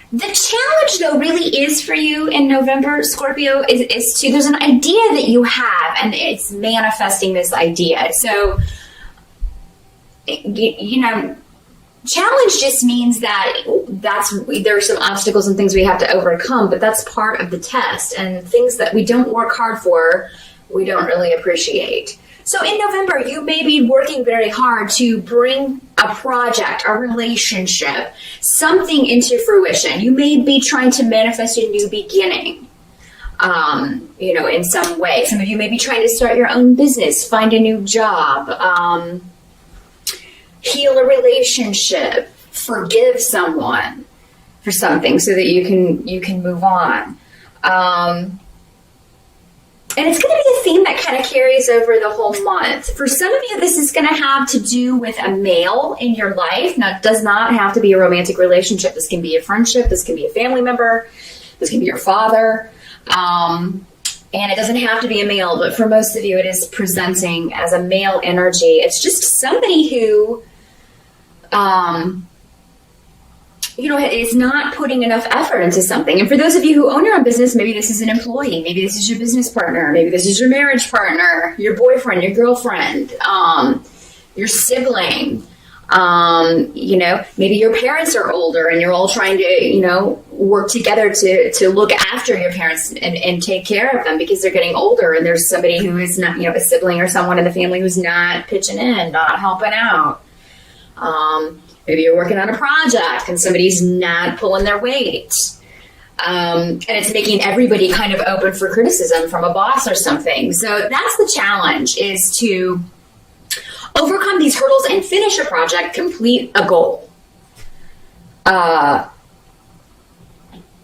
The challenge, though, really is for you in November, Scorpio, is to, there's an idea that you have, and it's manifesting this idea. So, you know, challenge just means that there are some obstacles and things we have to overcome, but that's part of the test. And things that we don't work hard for, we don't really appreciate. So in November, you may be working very hard to bring a project, a relationship, something into fruition. You may be trying to manifest a new beginning, you know, in some way. Some of you may be trying to start your own business, find a new job, heal a relationship, forgive someone for something so that you can move on. And it's going to be a theme that kind of carries over the whole month. For some of you, this is going to have to do with a male in your life. Now, it does not have to be a romantic relationship. This can be a friendship. This can be a family member. This can be your father. And it doesn't have to be a male, but for most of you, it is presenting as a male energy. It's just somebody who, you know, is not putting enough effort into something. And for those of you who own your own business, maybe this is an employee, maybe this is your business partner, maybe this is your marriage partner, your boyfriend, your girlfriend, your sibling, you know, maybe your parents are older and you're all trying to, you know, work together to look after your parents and take care of them because they're getting older, and there's somebody who is not, you know, a sibling or someone in the family who's not pitching in, not helping out. Maybe you're working on a project and somebody's not pulling their weight. And it's making everybody kind of open for criticism from a boss or something. So that's the challenge, is to overcome these hurdles and finish a project, complete a goal. Now,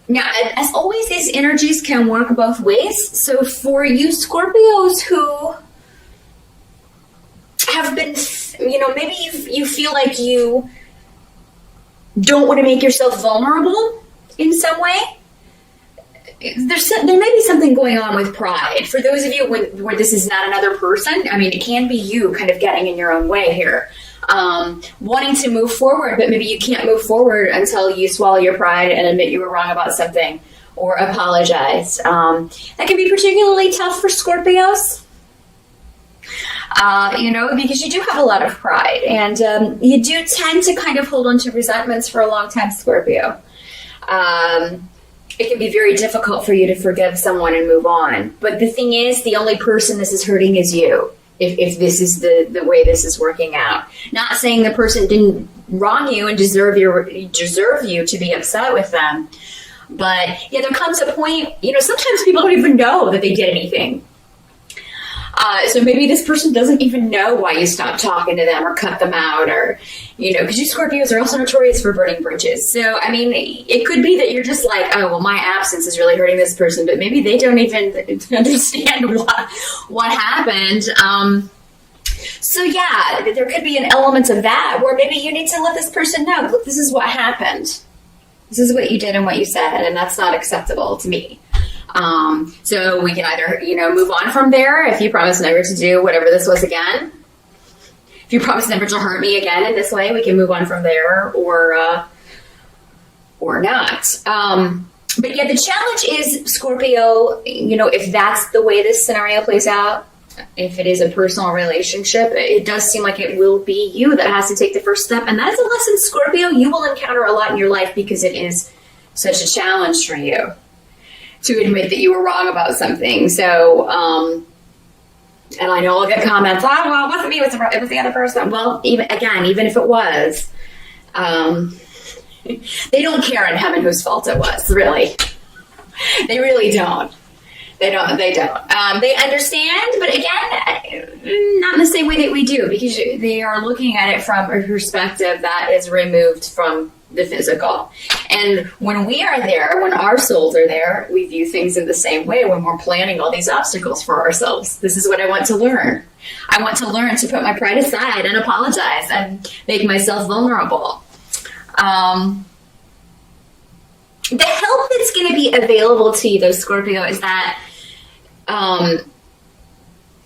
as always, these energies can work both ways. So for you Scorpios who have been, you know, maybe you feel like you don't want to make yourself vulnerable in some way, there may be something going on with pride. For those of you where this is not another person, I mean, it can be you kind of getting in your own way here. Wanting to move forward, but maybe you can't move forward until you swallow your pride and admit you were wrong about something or apologize. That can be particularly tough for Scorpios. You know, because you do have a lot of pride, and you do tend to kind of hold on to resentments for a long time, Scorpio. It can be very difficult for you to forgive someone and move on. But the thing is, the only person this is hurting is you, if this is the way this is working out. Not saying the person didn't wrong you and deserve you to be upset with them. But yeah, there comes a point, you know, sometimes people don't even know that they did anything. So maybe this person doesn't even know why you stopped talking to them or cut them out, or, you know, because you Scorpios are also notorious for burning bridges. So, I mean, it could be that you're just like, oh, well, my absence is really hurting this person, but maybe they don't even understand what happened. So yeah, there could be an element of that where maybe you need to let this person know, look, this is what happened. This is what you did and what you said, and that's not acceptable to me. So we can either, you know, move on from there if you promise never to do whatever this was again. If you promise never to hurt me again in this way, we can move on from there, or not. But yeah, the challenge is, Scorpio, you know, if that's the way this scenario plays out, if it is a personal relationship, it does seem like it will be you that has to take the first step. And that is a lesson, Scorpio, you will encounter a lot in your life because it is such a challenge for you to admit that you were wrong about something. So, and I know I'll get comments, oh, well, it wasn't me, it was the other person. Well, even if it was, they don't care in heaven whose fault it was, really. They really don't. They don't. They understand, but again, not in the same way that we do, because they are looking at it from a perspective that is removed from the physical. And when we are there, when our souls are there, we view things in the same way when we're planning all these obstacles for ourselves. This is what I want to learn. I want to learn to put my pride aside and apologize and make myself vulnerable. The help that's going to be available to you, though, Scorpio, is that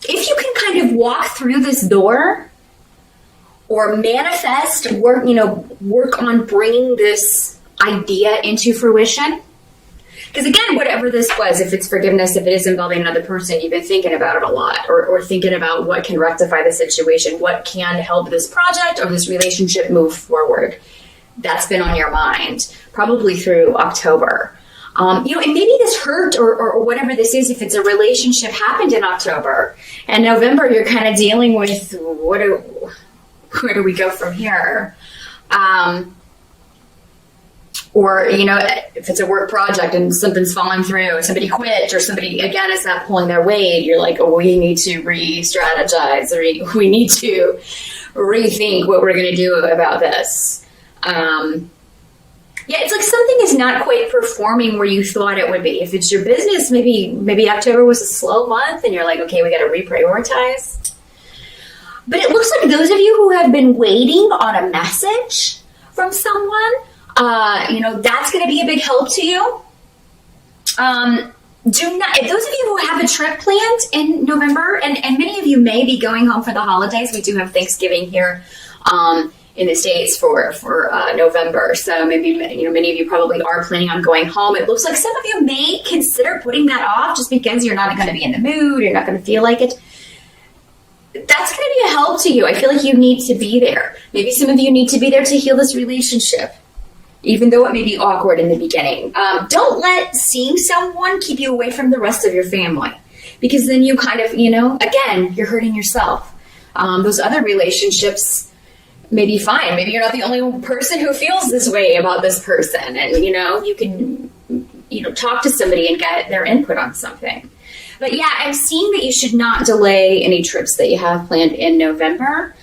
if you can kind of walk through this door or manifest, work on bringing this idea into fruition. Because again, whatever this was, if it's forgiveness, if it is involving another person, you've been thinking about it a lot, or thinking about what can rectify the situation, what can help this project or this relationship move forward. That's been on your mind, probably through October. And maybe this hurt or whatever this is, if it's a relationship, happened in October. And November, you're kind of dealing with where do we go from here? Or, if it's a work project and something's falling through, somebody quit, or somebody, again, is not pulling their weight, you're like, oh, we need to re-strategize, or we need to rethink what we're going to do about this. It's like something is not quite performing where you thought it would be. If it's your business, maybe October was a slow month and you're like, okay, we got to reprioritize. But it looks like those of you who have been waiting on a message from someone, that's going to be a big help to you. Those of you who have a trip planned in November, and many of you may be going home for the holidays. We do have Thanksgiving here in the States for November. So maybe, many of you probably are planning on going home. It looks like some of you may consider putting that off just because you're not going to be in the mood. You're not going to feel like it. That's going to be a help to you. I feel like you need to be there. Maybe some of you need to be there to heal this relationship, even though it may be awkward in the beginning. Don't let seeing someone keep you away from the rest of your family, because then you kind of, again, you're hurting yourself. Those other relationships may be fine. Maybe you're not the only person who feels this way about this person, and, you can, talk to somebody and get their input on something. But yeah, I'm seeing that you should not delay any trips that you have planned in November.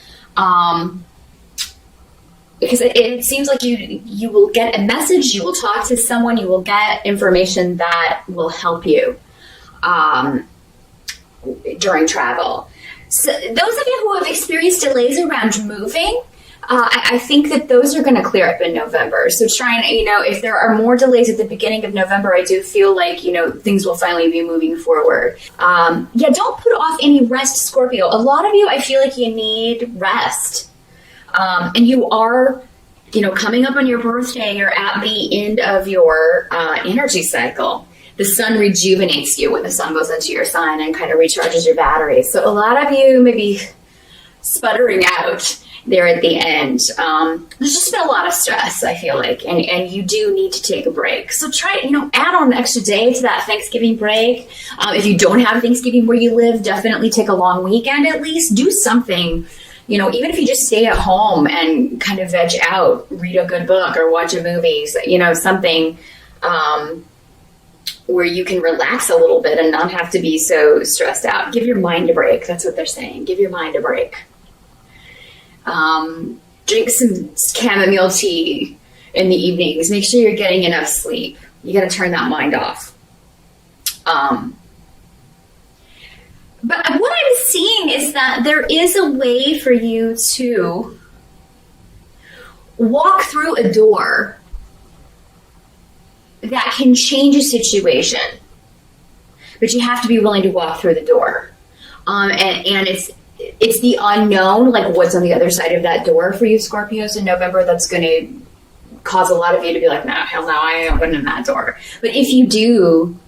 Because it seems like you will get a message, you will talk to someone, you will get information that will help you during travel. So those of you who have experienced delays around moving, I think that those are going to clear up in November. So try and, if there are more delays at the beginning of November, I do feel like, things will finally be moving forward. Don't put off any rest, Scorpio. A lot of you, I feel like you need rest. And you are, coming up on your birthday, you're at the end of your energy cycle. The sun rejuvenates you when the sun goes into your sign and kind of recharges your batteries. So a lot of you may be sputtering out there at the end. There's just been a lot of stress, I feel like, and you do need to take a break. So try, add on an extra day to that Thanksgiving break. If you don't have Thanksgiving where you live, definitely take a long weekend at least. Do something. Even if you just stay at home and kind of veg out, read a good book or watch a movie, something where you can relax a little bit and not have to be so stressed out. Give your mind a break. That's what they're saying. Give your mind a break. Drink some chamomile tea in the evenings. Make sure you're getting enough sleep. You got to turn that mind off. But what I'm seeing is that there is a way for you to walk through a door that can change a situation. But you have to be willing to walk through the door. And it's the unknown, like what's on the other side of that door for you, Scorpios, in November, that's going to cause a lot of you to be like, nah, hell no, I ain't opening that door. But if you do,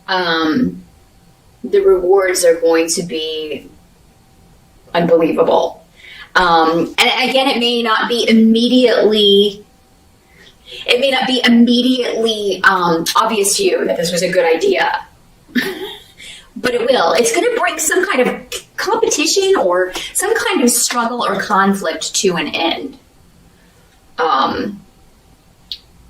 the rewards are going to be unbelievable. And again, it may not be immediately obvious to you that this was a good idea. But it will. It's going to bring some kind of competition or some kind of struggle or conflict to an end.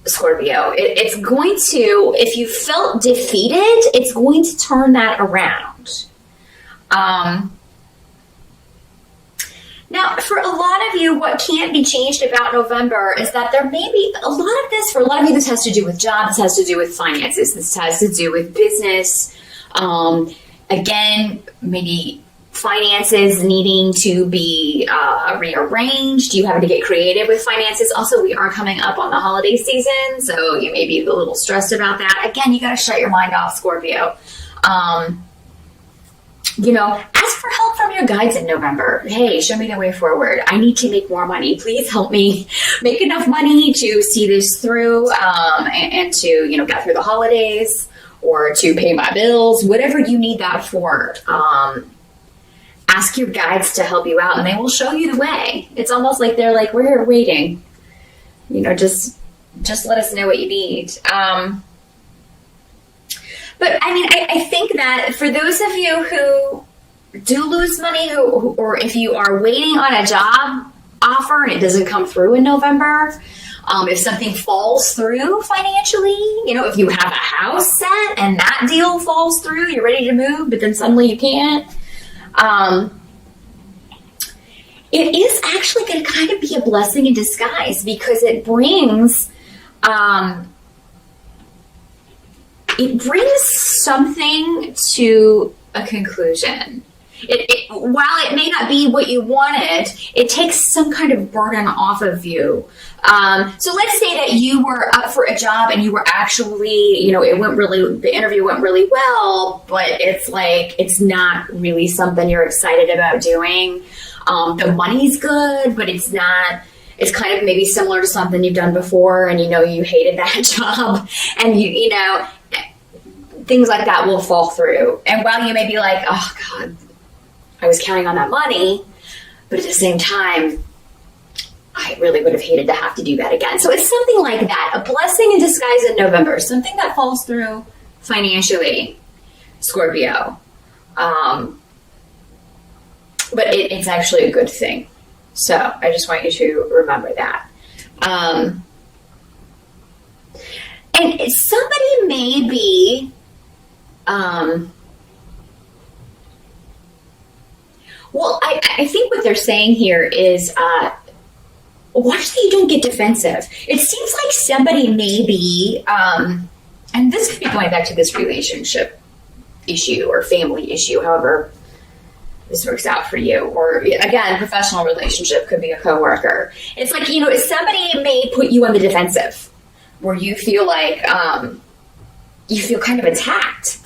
Scorpio, it's going to, if you felt defeated, it's going to turn that around. Now, for a lot of you, what can't be changed about November is that there may be a lot of this, for a lot of you, this has to do with jobs, this has to do with finances, this has to do with business. Again, maybe finances needing to be rearranged. You having to get creative with finances. Also, we are coming up on the holiday season, so you may be a little stressed about that. Again, you got to shut your mind off, Scorpio. ask for help from your guides in November. Hey, show me the way forward. I need to make more money. Please help me make enough money to see this through, and to, get through the holidays, or to pay my bills, whatever you need that for. Ask your guides to help you out, and they will show you the way. It's almost like they're like, we're here waiting. Just let us know what you need. But I think that for those of you who do lose money, or if you are waiting on a job offer and it doesn't come through in November, if something falls through financially, if you have a house set and that deal falls through, you're ready to move, but then suddenly you can't. It is actually going to kind of be a blessing in disguise, because it brings something to a conclusion. While it may not be what you wanted, it takes some kind of burden off of you. So let's say that you were up for a job and you were actually, the interview went really well, but it's not really something you're excited about doing. The money's good, but it's not. It's kind of maybe similar to something you've done before, and you hated that job, and things like that will fall through. And while you may be like, oh God, I was counting on that money, but at the same time, I really would have hated to have to do that again. So it's something like that, a blessing in disguise in November, something that falls through financially, Scorpio. But it's actually a good thing. So I just want you to remember that. And somebody may be, I think what they're saying here is, watch that you don't get defensive. It seems like somebody may be, and this could be going back to this relationship issue or family issue, however this works out for you. Or again, professional relationship, could be a coworker. It's like, somebody may put you on the defensive, where you feel like, you feel kind of attacked.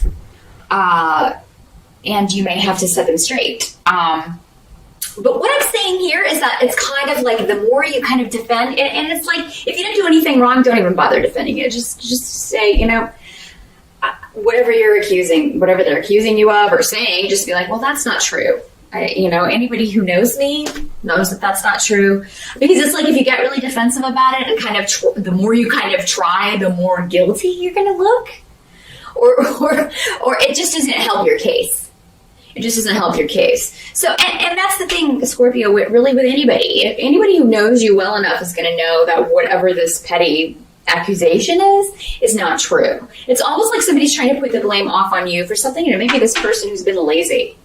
And you may have to set them straight. But what I'm saying here is that it's kind of like the more you kind of defend, and it's like, if you didn't do anything wrong, don't even bother defending it. Just say, whatever they're accusing you of or saying, just be like, well, that's not true. Anybody who knows me knows that that's not true. Because it's like, if you get really defensive about it and kind of, the more you kind of try, the more guilty you're going to look. Or it just doesn't help your case. It just doesn't help your case. So, and that's the thing, Scorpio, really with anybody. If anybody who knows you well enough is going to know that whatever this petty accusation is not true. It's almost like somebody's trying to put the blame off on you for something. Maybe this person who's been lazy,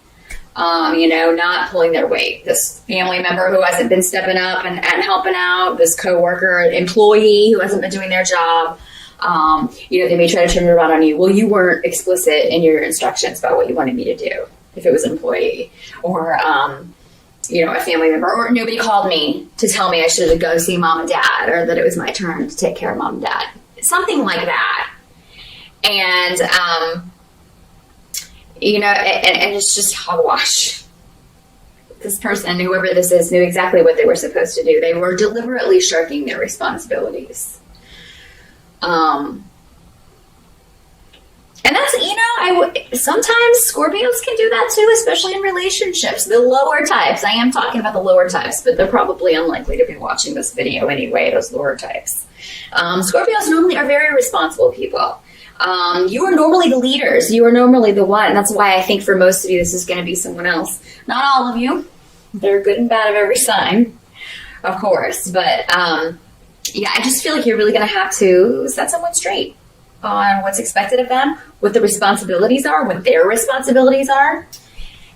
not pulling their weight. This family member who hasn't been stepping up and helping out. This coworker, employee who hasn't been doing their job. They may try to turn it around on you. Well, you weren't explicit in your instructions about what you wanted me to do. If it was an employee or, a family member, or nobody called me to tell me I should go see mom and dad, or that it was my turn to take care of mom and dad. Something like that. And, and it's just hogwash. This person, whoever this is, knew exactly what they were supposed to do. They were deliberately shirking their responsibilities. And that's, sometimes Scorpios can do that too, especially in relationships. The lower types. I am talking about the lower types, but they're probably unlikely to be watching this video anyway, those lower types. Scorpios normally are very responsible people. You are normally the leaders. You are normally the one. That's why I think for most of you, this is going to be someone else. Not all of you. They're good and bad of every sign, of course. But, I just feel like you're really going to have to set someone straight on what's expected of them, what the responsibilities are, what their responsibilities are,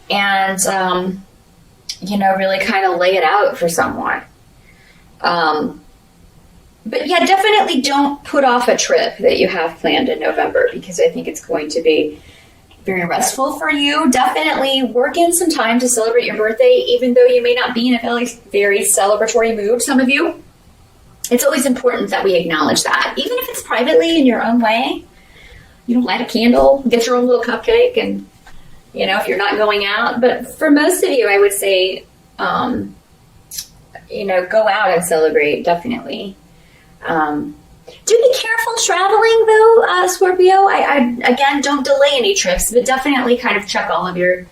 and, really kind of lay it out for someone. But definitely don't put off a trip that you have planned in November, because I think it's going to be very restful for you. Definitely work in some time to celebrate your birthday, even though you may not be in a very, very celebratory mood, some of you. It's always important that we acknowledge that, even if it's privately in your own way. Light a candle, get your own little cupcake, and you know, if you're not going out. But for most of you, I would say, you know, go out and celebrate, definitely. Do be careful traveling, though, Scorpio. I again, don't delay any trips, but definitely kind of check all of your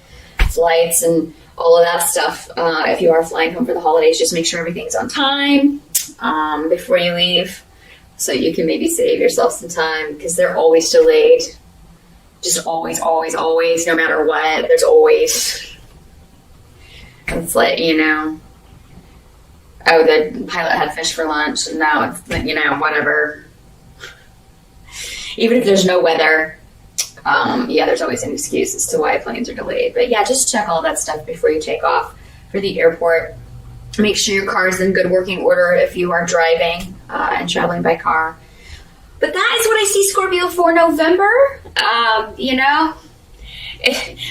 flights and all of that stuff. If you are flying home for the holidays, just make sure everything's on time before you leave, so you can maybe save yourself some time, because they're always delayed. Just always, always, always, no matter what, there's always. It's like, you know, oh, the pilot had fish for lunch, and now it's, you know, whatever. Even if there's no weather, yeah, there's always an excuse as to why planes are delayed. But yeah, just check all that stuff before you take off for the airport. Make sure your car is in good working order if you are driving and traveling by car. But that is what I see, Scorpio, for November. You know,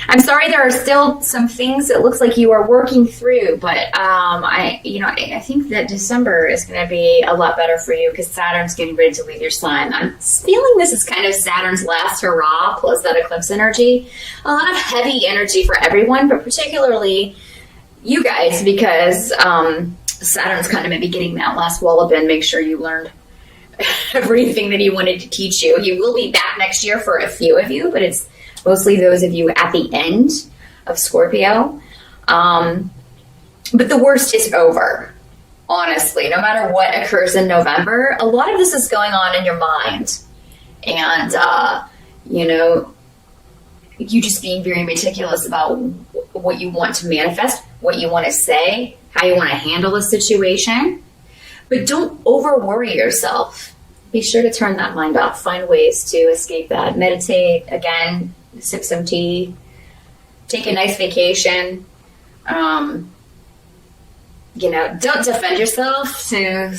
I'm sorry, there are still some things that looks like you are working through, but I think that December is going to be a lot better for you, because Saturn's getting ready to leave your sign. I'm feeling this is kind of Saturn's last hurrah, plus that eclipse energy. A lot of heavy energy for everyone, but particularly you guys, because Saturn's kind of maybe getting that last wallop in. Make sure you learned everything that he wanted to teach you. He will be back next year for a few of you, but it's mostly those of you at the end of Scorpio. But the worst is over, honestly. No matter what occurs in November, a lot of this is going on in your mind. And, you know, you just being very meticulous about what you want to manifest, what you want to say, how you want to handle a situation. But don't over worry yourself. Be sure to turn that mind off. Find ways to escape that. Meditate, again, sip some tea, take a nice vacation. You know, don't defend yourself to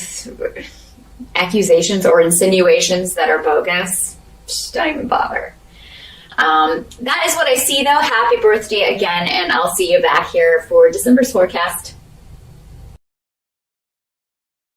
accusations or insinuations that are bogus. Just don't even bother. That is what I see, though. Happy birthday again, and I'll see you back here for December's forecast.